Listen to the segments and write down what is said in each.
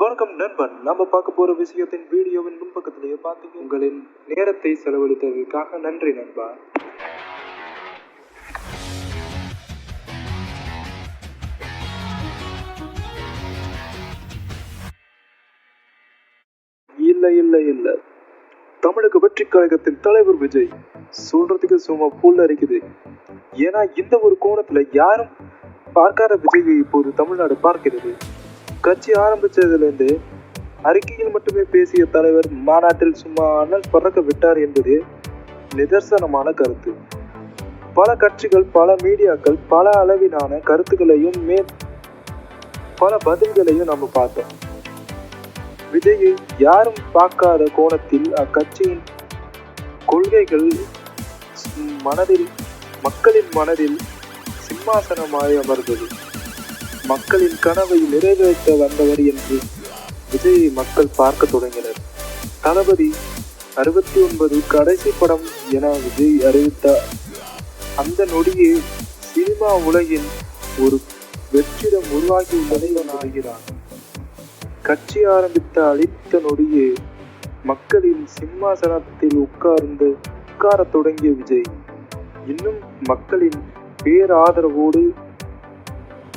வணக்கம் நண்பன். நம்ம பார்க்க போற விஷயத்தின் வீடியோவின் முன்பக்கத்திலேயே பார்த்தீங்க. உங்களின் நேரத்தை செலவழித்ததற்காக நன்றி நண்பா. இல்ல தமிழக வெற்றி கழகத்தின் தலைவர் விஜய் சொல்றதுக்கு சும்மா புல் அரிக்குது. ஏன்னா இந்த ஒரு கோணத்துல யாரும் பார்க்காத விஜயை இப்போது தமிழ்நாடு பார்க்கிறது. கட்சி ஆரம்பிச்சதுல இருந்து அறிக்கையில் மட்டுமே பேசிய தலைவர் மாநாட்டில் சும்மா அனல் பறக்க விட்டார் என்பது நிதர்சனமான கருத்து. பல கட்சிகள், பல மீடியாக்கள் பல அளவிலான கருத்துக்களையும் பல பதில்களையும் நம்ம பார்த்தோம். விஜயை யாரும் பார்க்காத கோணத்தில் அக்கட்சியின் கொள்கைகள் மக்களின் மனதில் சிம்மாசனமாய் அமர்ந்தது. மக்களின் கனவை நிறைவேற்ற வந்தவர் என்று விஜயை மக்கள் பார்க்க தொடங்கினர். தளபதி 69 கடைசி படம் என விஜய் அறிவித்த அந்த நொடியே சினிமா உலகின் ஒரு வெற்றிடம் உருவாகியுள்ளதை உணர்கிறான். கட்சி ஆரம்பித்த அளித்த நொடியே மக்களின் சிம்மாசனத்தில் உட்கார தொடங்கிய விஜய் இன்னும் மக்களின் பேராதரவோடு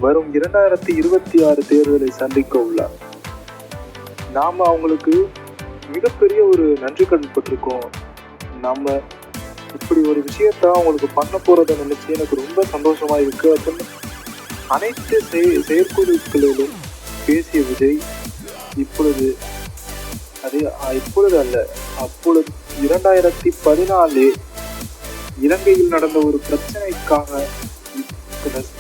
வரும் 2026 தேர்தலை சந்திக்க உள்ளார். நாம அவங்களுக்கு மிகப்பெரிய ஒரு நன்றி கடன் பட்டிருக்கோம். நம்ம இப்படி ஒரு விஷயத்த அவங்களுக்கு பண்ண போறதை நினைச்சு எனக்கு ரொம்ப சந்தோஷமா இருக்கு அப்படின்னு அனைத்து செயற்குழுக்களிலும் பேசிய விஜய் இப்பொழுது அப்பொழுது 2014 இலங்கையில் நடந்த ஒரு பிரச்சனைக்காக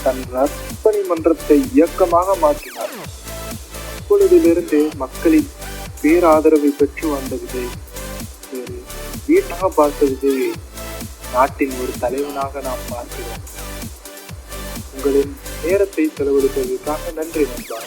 தன் நற்பணி மன்றத்தை இயக்கமாக மாற்றினார். அப்பொழுதிலிருந்து மக்களின் பேராதரவை பெற்று வந்த விஜய் ஒரு வீட்டாக பார்த்த விஜயை நாட்டின் ஒரு தலைவனாக நாம் பார்க்கிறோம். உங்களின் நேரத்தை செலவழித்ததற்காக நன்றி நண்பா.